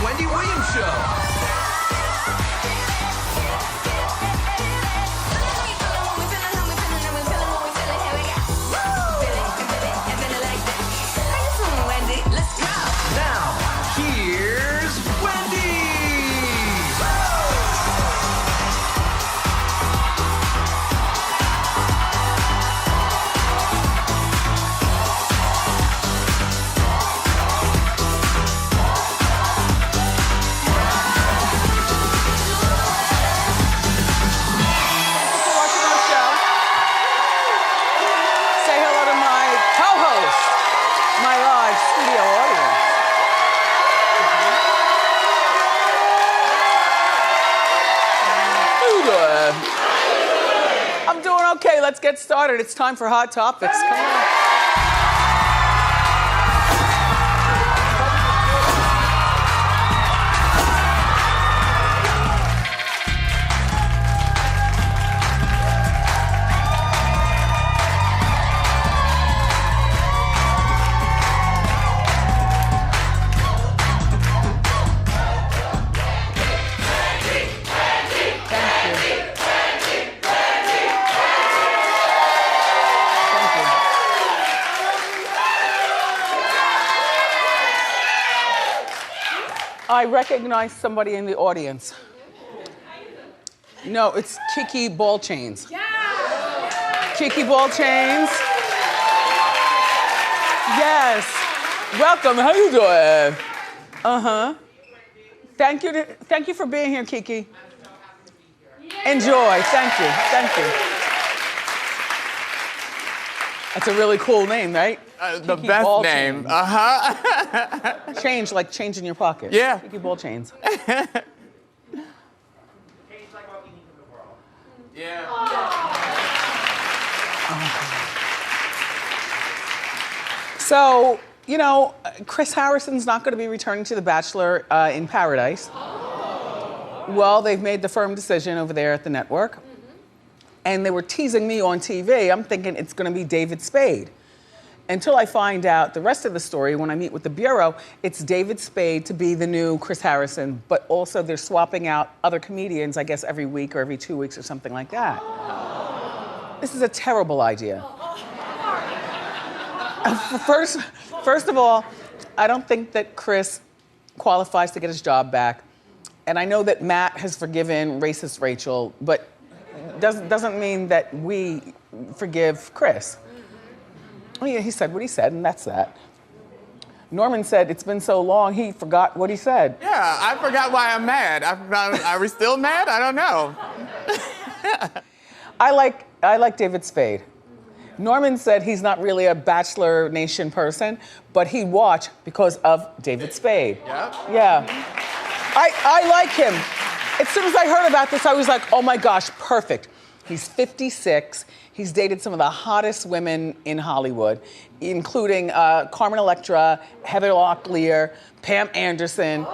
Wendy Williams Show. Okay, let's get started. It's time for Hot Topics. Come on. I recognize somebody in the audience. No, it's Kiki Ball Chains. Yeah. Kiki Ball Chains. Yes. Welcome. How you doing? Thank you for being here, Kiki. Enjoy. Thank you. Thank you. That's a really cool name, right? The Kiki best Ball name. Chains. Change, like change in your pocket. Yeah. Kiki Ball Chains. Yeah. So, you know, Chris Harrison's not going to be returning to The Bachelor in Paradise. Well, they've made the firm decision over there at the network. And they were teasing me on TV. I'm thinking it's going to be David Spade. Until I find out the rest of the story when I meet with the Bureau, it's David Spade to be the new Chris Harrison, but also they're swapping out other comedians, I guess, every week or every 2 weeks or something like that. This is a terrible idea. First of all, I don't think that Chris qualifies to get his job back. And I know that Matt has forgiven racist Rachel, but doesn't mean that we forgive Chris. Oh yeah, he said what he said, and that's that. Norman said it's been so long he forgot what he said. Yeah, I forgot why I'm mad. Are we still mad? I don't know. I like David Spade. Norman said he's not really a Bachelor Nation person, but he'd watch because of David Spade. Yep. Yeah. I like him. As soon as I heard about this, I was like, oh my gosh, perfect. He's 56. He's dated some of the hottest women in Hollywood, including Carmen Electra, Heather Locklear, Pam Anderson.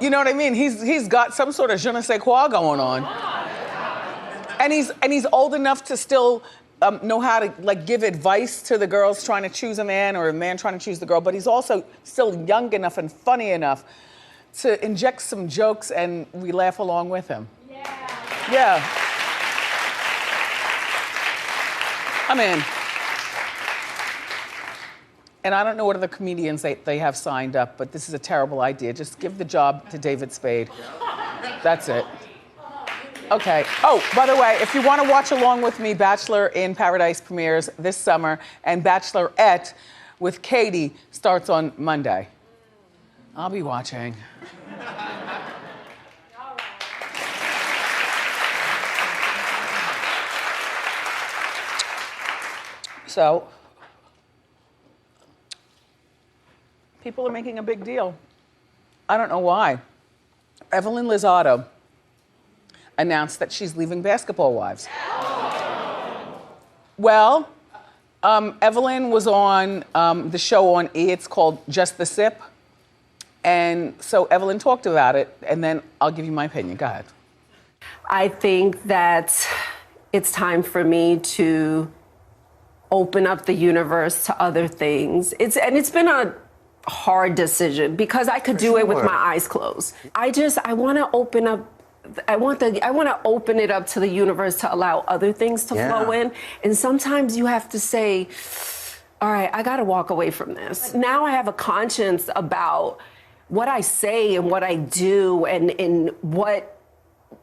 You know what I mean? He's got some sort of je ne sais quoi going on. And he's old enough to still know how to like give advice to the girls trying to choose a man or a man trying to choose the girl, but he's also still young enough and funny enough to inject some jokes and we laugh along with him. Yeah. I'm in. And I don't know what other comedians they have signed up, but this is a terrible idea. Just give the job to David Spade. That's it. Okay. Oh, by the way, if you want to watch along with me, Bachelor in Paradise premieres this summer, and Bachelorette with Katie starts on Monday. I'll be watching. So, people are making a big deal. I don't know why. Evelyn Lozada announced that she's leaving Basketball Wives. Well, Evelyn was on the show on E! It's called Just the Sip. And so Evelyn talked about it, and then I'll give you my opinion. Go ahead. I think that it's time for me to open up the universe to other things. It's been a hard decision because I could do it with my eyes closed. I want to open up. I want to open it up to the universe to allow other things to flow in. And sometimes you have to say, all right, I got to walk away from this. Now I have a conscience about what I say and what I do and what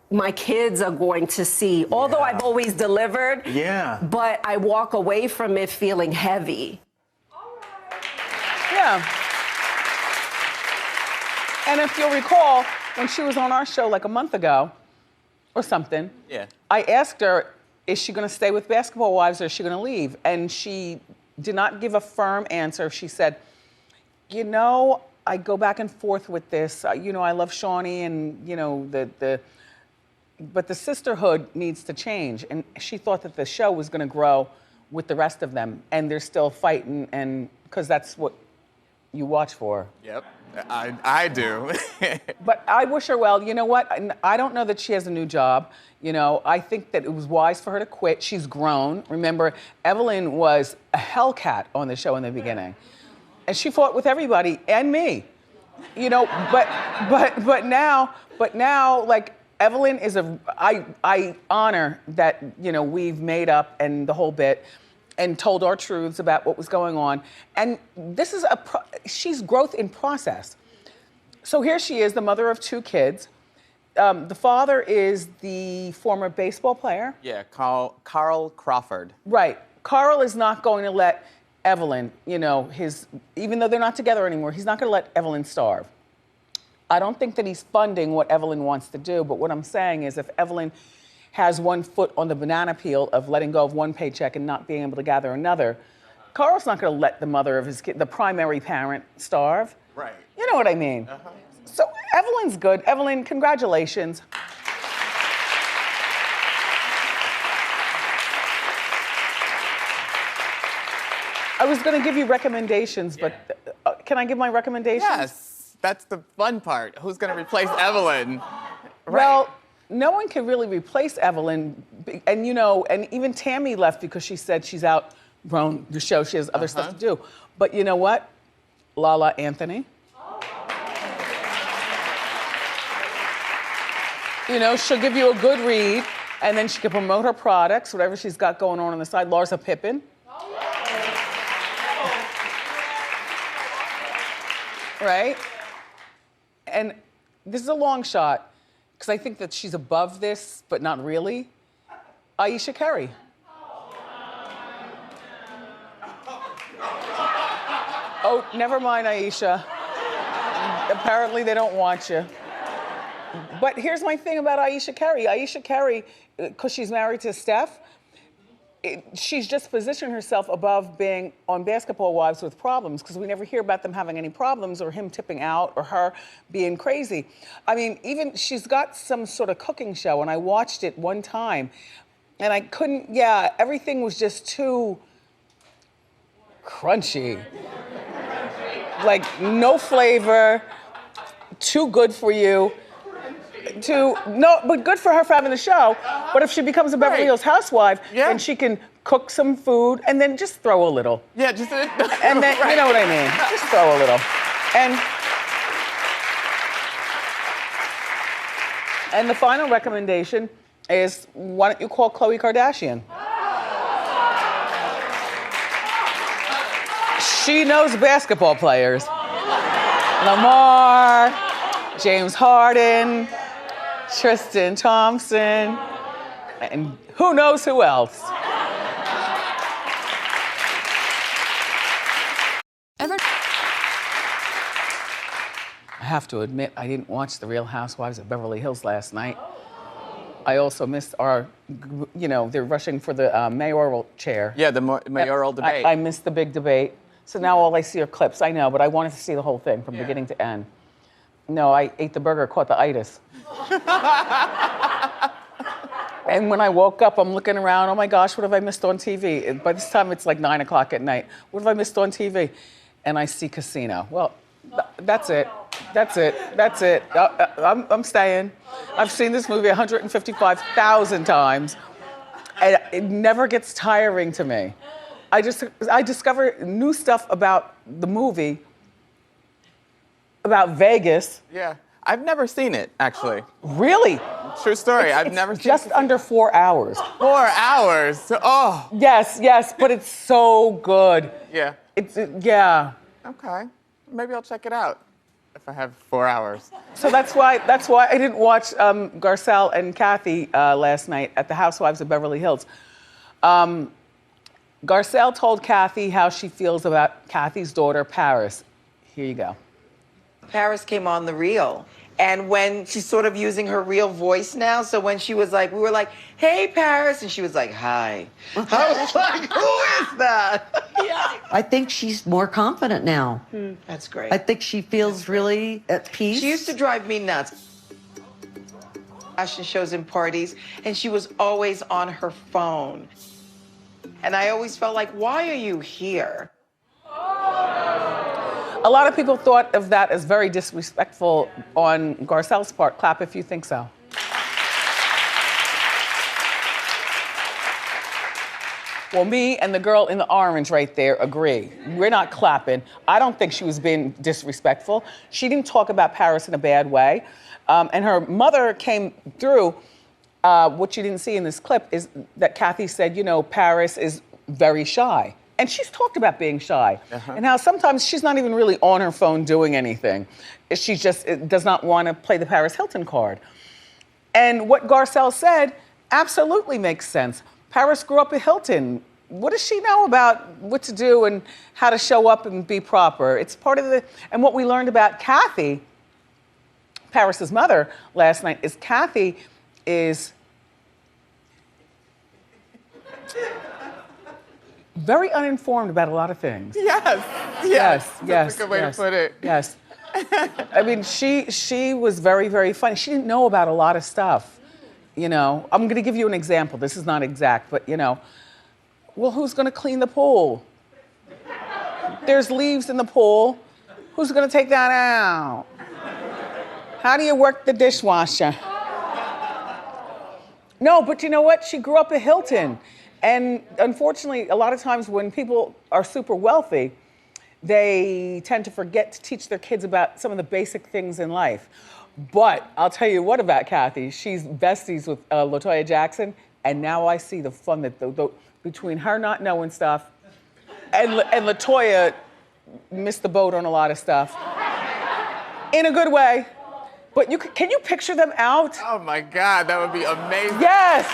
my kids are going to see. Although I've always delivered, but I walk away from it feeling heavy. Yeah. And if you'll recall, when she was on our show like a month ago or something, I asked her, is she gonna stay with Basketball Wives or is she gonna leave? And she did not give a firm answer. She said, you know, I go back and forth with this. You know, I love Shawnee and, you know, but the sisterhood needs to change. And she thought that the show was gonna grow with the rest of them. And they're still fighting, and because that's what you watch for. Yep, I do. But I wish her well. You know what? I don't know that she has a new job. You know, I think that it was wise for her to quit. She's grown. Remember, Evelyn was a hellcat on the show in the beginning. And she fought with everybody and me. You know, but now, like, Evelyn is I honor that, you know, we've made up and the whole bit and told our truths about what was going on. And this is she's growth in process. So here she is, the mother of 2 kids. The father is the former baseball player. Yeah, Carl Crawford. Right. Carl is not going to let Evelyn, you know, even though they're not together anymore, he's not going to let Evelyn starve. I don't think that he's funding what Evelyn wants to do, but what I'm saying is if Evelyn has one foot on the banana peel of letting go of one paycheck and not being able to gather another, Carl's not going to let the mother of his kid, the primary parent, starve. Right. You know what I mean? So Evelyn's good. Evelyn, congratulations. I was going to give you recommendations, but can I give my recommendations? Yes, that's the fun part. Who's going to replace Evelyn? Well, no one can really replace Evelyn. And you know, and even Tammy left because she said she's outgrown the show. She has other stuff to do. But you know what? Lala Anthony. You know, she'll give you a good read, and then she can promote her products, whatever she's got going on the side. Larsa Pippen. Right? And this is a long shot, because I think that she's above this, but not really. Aisha Curry. Oh, never mind, Aisha. Apparently they don't want you. But here's my thing about Aisha Curry. Aisha Curry, because she's married to Steph, she's just positioned herself above being on Basketball Wives with problems, because we never hear about them having any problems or him tipping out or her being crazy. I mean, even she's got some sort of cooking show, and I watched it one time, and I couldn't, everything was just too crunchy. Like, no flavor, too good for you. No, but good for her for having the show. But if she becomes a Beverly Hills housewife, then she can cook some food and then just throw a little. Yeah, just and then you know what I mean. Just throw a little. And the final recommendation is, why don't you call Khloe Kardashian? She knows basketball players. Lamar, James Harden, Tristan Thompson, and who knows who else. I have to admit, I didn't watch The Real Housewives of Beverly Hills last night. I also missed our, you know, they're rushing for the mayoral chair. Yeah, the mayoral debate. I missed the big debate. So now all I see are clips. I know, but I wanted to see the whole thing from beginning to end. No, I ate the burger, caught the itis. And when I woke up, I'm looking around, oh my gosh, what have I missed on TV? By this time, it's like 9 o'clock at night. What have I missed on TV? And I see Casino. Well, that's it. That's it. That's it. I'm staying. I've seen this movie 155,000 times, and it never gets tiring to me. I discover new stuff about the movie about Vegas. Yeah. I've never seen it, actually. Really? True story. I've It's never seen just it. under 4 hours. 4 hours. Oh. Yes, but it's so good. Yeah. Yeah. Okay. Maybe I'll check it out if I have 4 hours. So that's why I didn't watch Garcelle and Kathy last night at the Housewives of Beverly Hills. Garcelle told Kathy how she feels about Kathy's daughter, Paris. Here you go. Paris came on The Real. And when she's sort of using her real voice now, so when she was like, we were like, hey, Paris, and she was like, hi. I was like, who is that? Yeah. I think she's more confident now. That's great. I think she feels really at peace. She used to drive me nuts. Fashion shows and parties, and she was always on her phone. And I always felt like, why are you here? A lot of people thought of that as very disrespectful on Garcelle's part. Clap if you think so. Well, me and the girl in the orange right there agree. We're not clapping. I don't think she was being disrespectful. She didn't talk about Paris in a bad way. And her mother came through. What you didn't see in this clip is that Kathy said, you know, Paris is very shy. And she's talked about being shy and how sometimes she's not even really on her phone doing anything. She just does not want to play the Paris Hilton card. And what Garcelle said absolutely makes sense. Paris grew up at Hilton. What does she know about what to do and how to show up and be proper? It's part of the, and what we learned about Kathy, Paris's mother, last night is Kathy is very uninformed about a lot of things. Yes. That's a good way to put it. Yes. I mean, she was very, very funny. She didn't know about a lot of stuff. You know, I'm going to give you an example. This is not exact, but you know, well, who's going to clean the pool? There's leaves in the pool. Who's going to take that out? How do you work the dishwasher? No, but you know what? She grew up at Hilton. And unfortunately, a lot of times when people are super wealthy, they tend to forget to teach their kids about some of the basic things in life. But I'll tell you what about Kathy. She's besties with LaToya Jackson, and now I see the fun that between her not knowing stuff and LaToya missed the boat on a lot of stuff. In a good way. But can you picture them out? Oh my God, that would be amazing. Yes!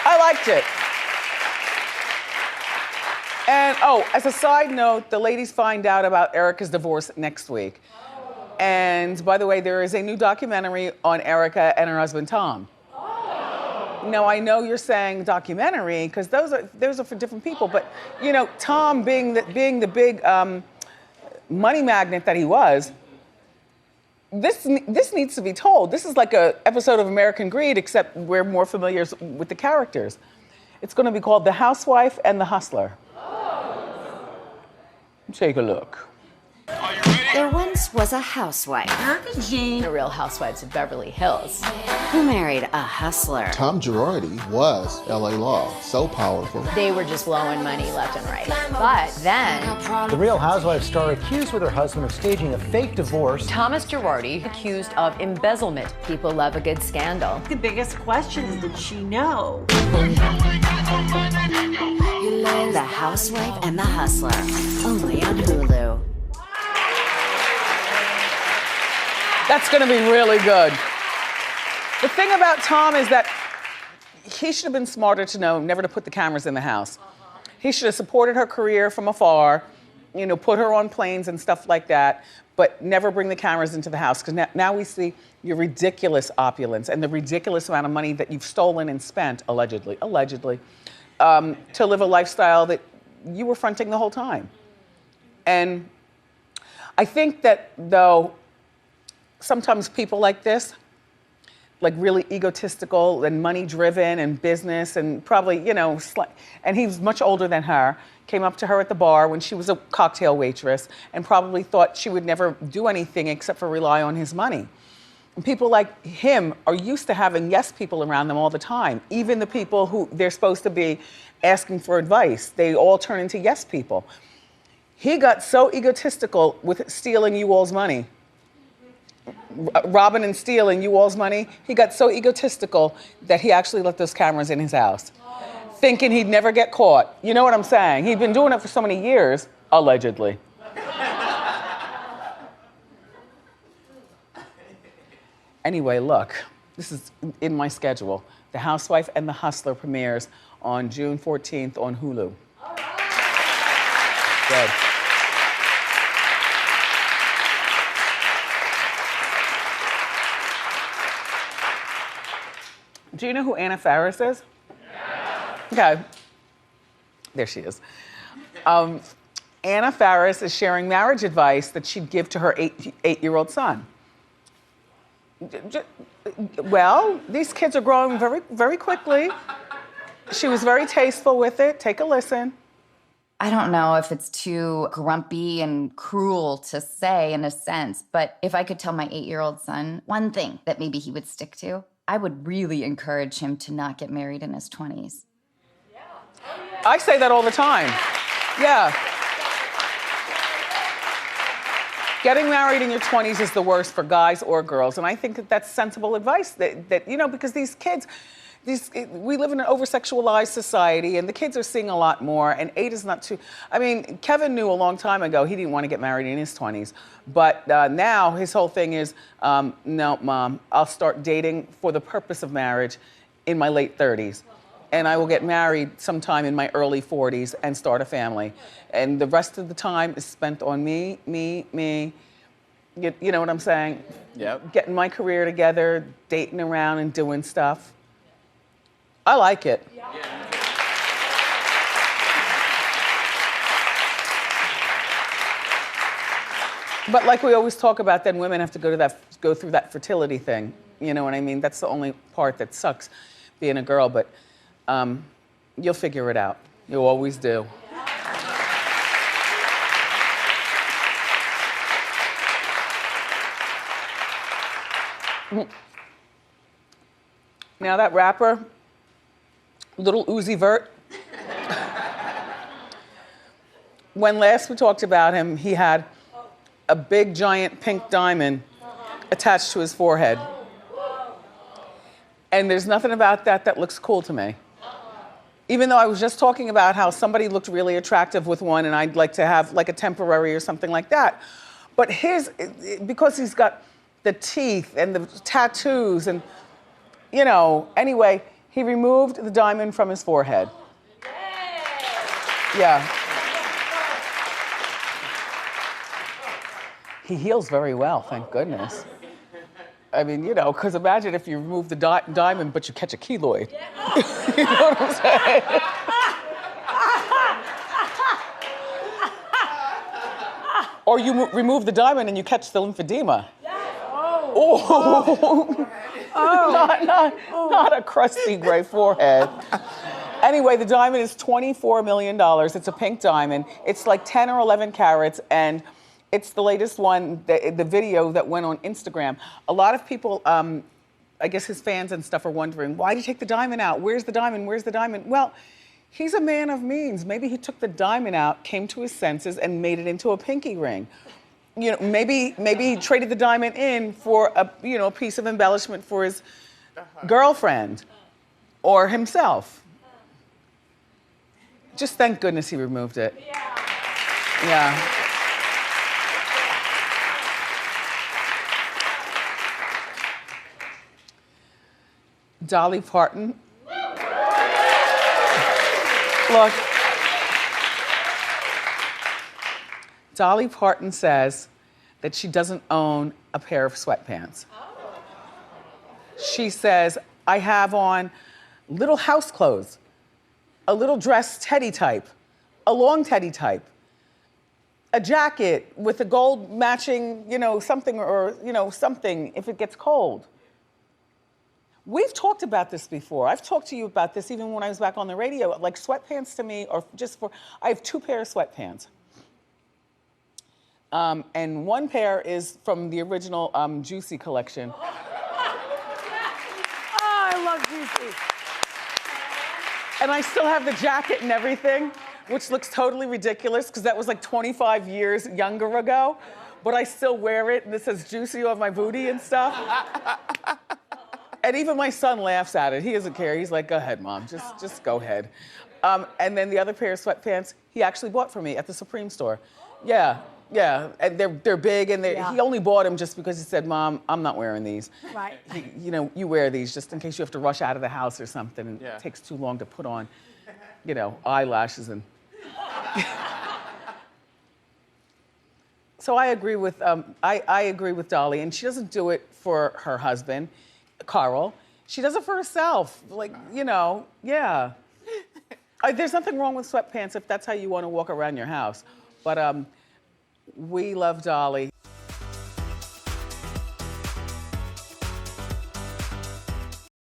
I liked it. And as a side note, the ladies find out about Erica's divorce next week. And by the way, there is a new documentary on Erica and her husband, Tom. Now, I know you're saying documentary, because those are for different people, but you know, Tom being the big money magnet that he was, this needs to be told. This is like an episode of American Greed, except we're more familiar with the characters. It's going to be called The Housewife and the Hustler. Take a look. There once was a housewife Jayne, the Real Housewives of Beverly Hills. who married a hustler. Tom Girardi was LA Law, so powerful. They were just blowing money left and right. But then, The Real Housewives star accused with her husband of staging a fake divorce. Thomas Girardi accused of embezzlement. People love a good scandal. The biggest question is, did she know? The Housewife and the Hustler, only on Hulu. That's gonna be really good. The thing about Tom is that he should have been smarter to know never to put the cameras in the house. He should have supported her career from afar, you know, put her on planes and stuff like that, but never bring the cameras into the house, because now we see your ridiculous opulence and the ridiculous amount of money that you've stolen and spent, allegedly, to live a lifestyle that you were fronting the whole time. And I think that, though, sometimes people like this, like really egotistical and money-driven and business and probably, you know, and he's much older than her, came up to her at the bar when she was a cocktail waitress and probably thought she would never do anything except for rely on his money. And people like him are used to having yes people around them all the time. Even the people who they're supposed to be asking for advice, they all turn into yes people. He got so egotistical with stealing you all's money. Robbing and stealing you all's money. He got so egotistical that he actually left those cameras in his house, thinking he'd never get caught. You know what I'm saying? He'd been doing it for so many years, allegedly. Anyway, look, this is in my schedule. The Housewife and the Hustler premieres on June 14th on Hulu. Good. Do you know who Anna Faris is? Yeah. Okay. There she is. Anna Faris is sharing marriage advice that she'd give to her eight-year-old son. Well, these kids are growing very, very quickly. She was very tasteful with it. Take a listen. I don't know if it's too grumpy and cruel to say in a sense, but if I could tell my 8-year-old son one thing that maybe he would stick to, I would really encourage him to not get married in his 20s. I say that all the time. Yeah. Getting married in your 20s is the worst for guys or girls, and I think that that's sensible advice that you know, because these kids, we live in an over-sexualized society, and the kids are seeing a lot more, and 8 is not too, I mean, Kevin knew a long time ago he didn't want to get married in his 20s, but now his whole thing is, no, Mom, I'll start dating for the purpose of marriage in my late 30s, and I will get married sometime in my early 40s and start a family, and the rest of the time is spent on me. You know what I'm saying? Yep. Getting my career together, dating around and doing stuff. I like it. Yeah. But like we always talk about, then women have to go through that fertility thing. You know what I mean? That's the only part that sucks, being a girl. But you'll figure it out. You always do. Now that rapper, little Uzi Vert, when last we talked about him, he had a big giant pink diamond attached to his forehead. And there's nothing about that that looks cool to me. Even though I was just talking about how somebody looked really attractive with one and I'd like to have like a temporary or something like that. But his, because he's got the teeth and the tattoos and, you know, anyway, he removed the diamond from his forehead. Yeah. He heals very well, thank goodness. I mean, you know, because imagine if you remove the diamond but you catch a keloid. You know what I'm saying? Or you remove the diamond and you catch the lymphedema. Oh. Not a crusty gray forehead. Anyway, the diamond is $24 million. It's a pink diamond. It's like 10 or 11 carats, and it's the latest one, the video that went on Instagram. A lot of people, I guess his fans and stuff are wondering, why did he take the diamond out? Where's the diamond? Where's the diamond? Well, he's a man of means. Maybe he took the diamond out, came to his senses, and made it into a pinky ring. You know, maybe he traded the diamond in for a piece of embellishment for his girlfriend or himself. Just thank goodness he removed it. Yeah. Dolly Parton. Look. Dolly Parton says that she doesn't own a pair of sweatpants. She says, I have on little house clothes, a little dress teddy type, a long teddy type, a jacket with a gold matching, something or, something if it gets cold. We've talked about this before. I've talked to you about this even when I was back on the radio. Like sweatpants to me are I have 2 pairs of sweatpants. And one pair is from the original Juicy collection. Oh, I love Juicy. And I still have the jacket and everything. which looks totally ridiculous because that was like 25 years younger ago, but I still wear it and it says juicy on my booty and stuff. And even my son laughs at it. He doesn't care. He's like, go ahead, Mom, just go ahead. And then the other pair of sweatpants, he actually bought for me at the Supreme store. Yeah, and they're big, and he only bought them just because he said, Mom, I'm not wearing these. Right. You know, you wear these just in case you have to rush out of the house or something, and it takes too long to put on, you know, eyelashes and. So I agree with I agree with Dolly, and she doesn't do it for her husband, Carl. She does it for herself, like, you know, yeah. There's nothing wrong with sweatpants if that's how you want to walk around your house. But we love Dolly.